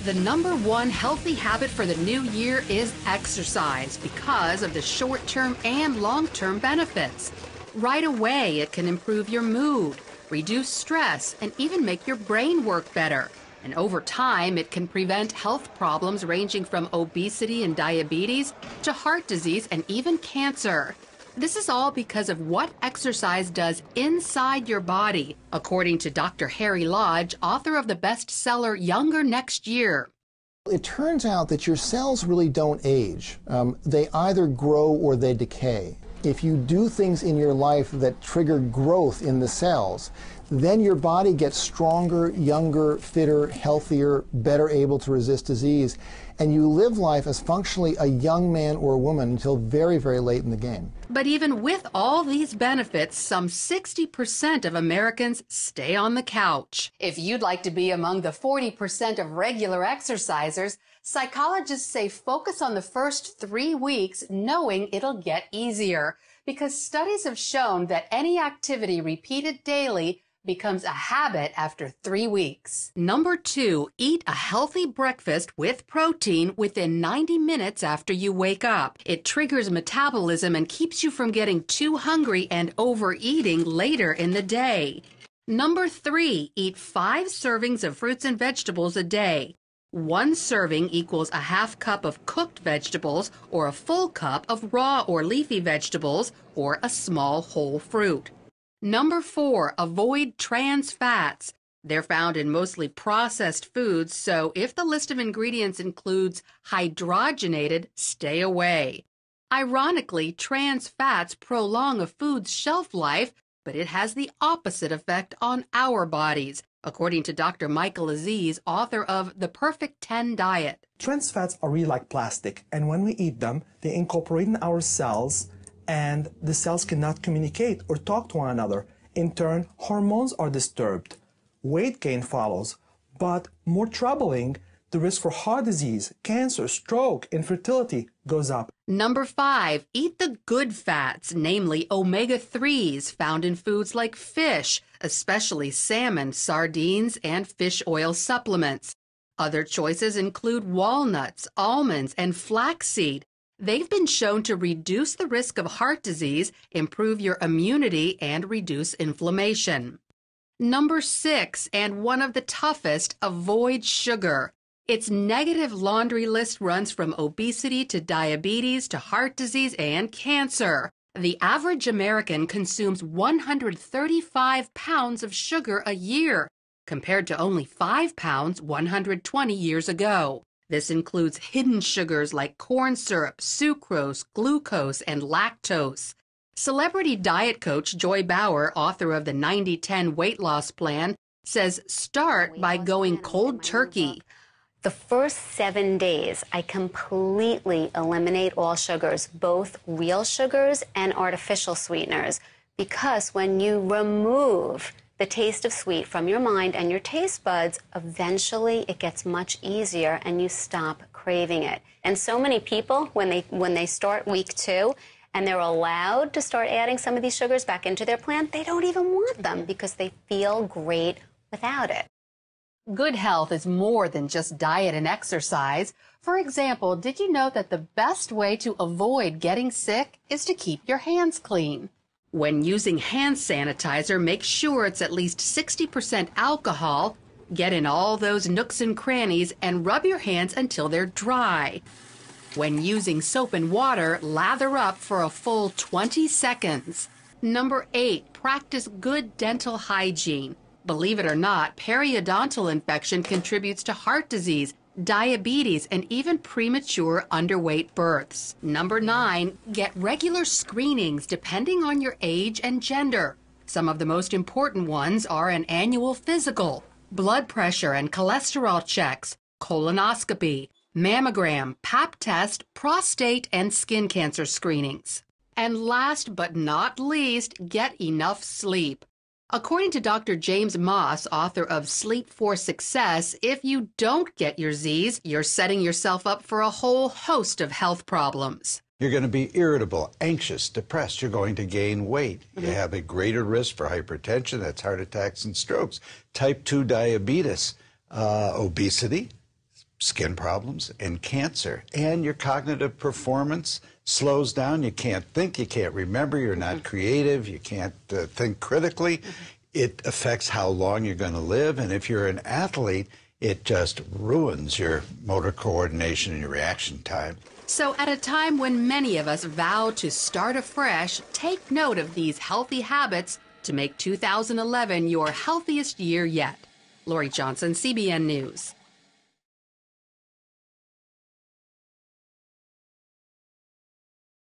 The #1 healthy habit for the new year is exercise because of the short-term and long-term benefits. Right away, it can improve your mood, reduce stress, and even make your brain work better. And over time, it can prevent health problems ranging from obesity and diabetes to heart disease and even cancer. This is all because of what exercise does inside your body, according to Dr. Harry Lodge, author of the bestseller Younger Next Year. It turns out that your cells really don't age. They either grow or they decay. If you do things in your life that trigger growth in the cells, then your body gets stronger, younger, fitter, healthier, better able to resist disease, and you live life as functionally a young man or woman until very, very late in the game. But even with all these benefits, some 60% of Americans stay on the couch. If you'd like to be among the 40% of regular exercisers, psychologists say focus on the first 3 weeks knowing it'll get easier, because studies have shown that any activity repeated daily becomes a habit after 3 weeks. #2, eat a healthy breakfast with protein within 90 minutes after you wake up. It triggers metabolism and keeps you from getting too hungry and overeating later in the day. #3, eat 5 servings of fruits and vegetables a day. 1 serving equals a half cup of cooked vegetables or a full cup of raw or leafy vegetables or a small whole fruit. #4, avoid trans fats. They're found in mostly processed foods, so if the list of ingredients includes hydrogenated, stay away. Ironically, trans fats prolong a food's shelf life, but it has the opposite effect on our bodies, according to Dr. Michael Aziz, author of The Perfect 10 Diet. Trans fats are really like plastic, and when we eat them, they incorporate in our cells, and the cells cannot communicate or talk to one another. In turn, hormones are disturbed. Weight gain follows. But more troubling, the risk for heart disease, cancer, stroke, infertility goes up. #5, eat the good fats, namely omega-3s found in foods like fish, especially salmon, sardines, and fish oil supplements. Other choices include walnuts, almonds, and flaxseed. They've been shown to reduce the risk of heart disease, improve your immunity, and reduce inflammation. #6, and one of the toughest, avoid sugar. Its negative laundry list runs from obesity to diabetes to heart disease and cancer. The average American consumes 135 pounds of sugar a year, compared to only 5 pounds 120 years ago. This includes hidden sugars like corn syrup, sucrose, glucose, and lactose. Celebrity diet coach Joy Bauer, author of the 90-10 weight loss plan, says start by going cold turkey. The first 7 days, I completely eliminate all sugars, both real sugars and artificial sweeteners, because when you remove the taste of sweet from your mind and your taste buds, eventually it gets much easier and you stop craving it. And so many people, when they start week 2 and they're allowed to start adding some of these sugars back into their plan, they don't even want them because they feel great without it. Good health is more than just diet and exercise. For example, did you know that the best way to avoid getting sick is to keep your hands clean? When using hand sanitizer, make sure it's at least 60% alcohol. Get in all those nooks and crannies and rub your hands until they're dry. When using soap and water, lather up for a full 20 seconds. #8, practice good dental hygiene. Believe it or not, periodontal infection contributes to heart disease, diabetes, and even premature underweight births. #9, get regular screenings depending on your age and gender. Some of the most important ones are an annual physical, blood pressure and cholesterol checks, colonoscopy, mammogram, pap test, prostate, and skin cancer screenings. And last but not least, get enough sleep. According to Dr. James Moss, author of Sleep for Success, if you don't get your Z's, you're setting yourself up for a whole host of health problems. You're going to be irritable, anxious, depressed. You're going to gain weight. You have a greater risk for hypertension, that's heart attacks and strokes, type 2 diabetes, obesity, skin problems and cancer. And your cognitive performance slows down. You can't think, you can't remember, you're not creative, you can't think critically. It affects how long you're going to live. And if you're an athlete, it just ruins your motor coordination and your reaction time. So at a time when many of us vow to start afresh, take note of these healthy habits to make 2011 your healthiest year yet. Lorie Johnson, CBN News.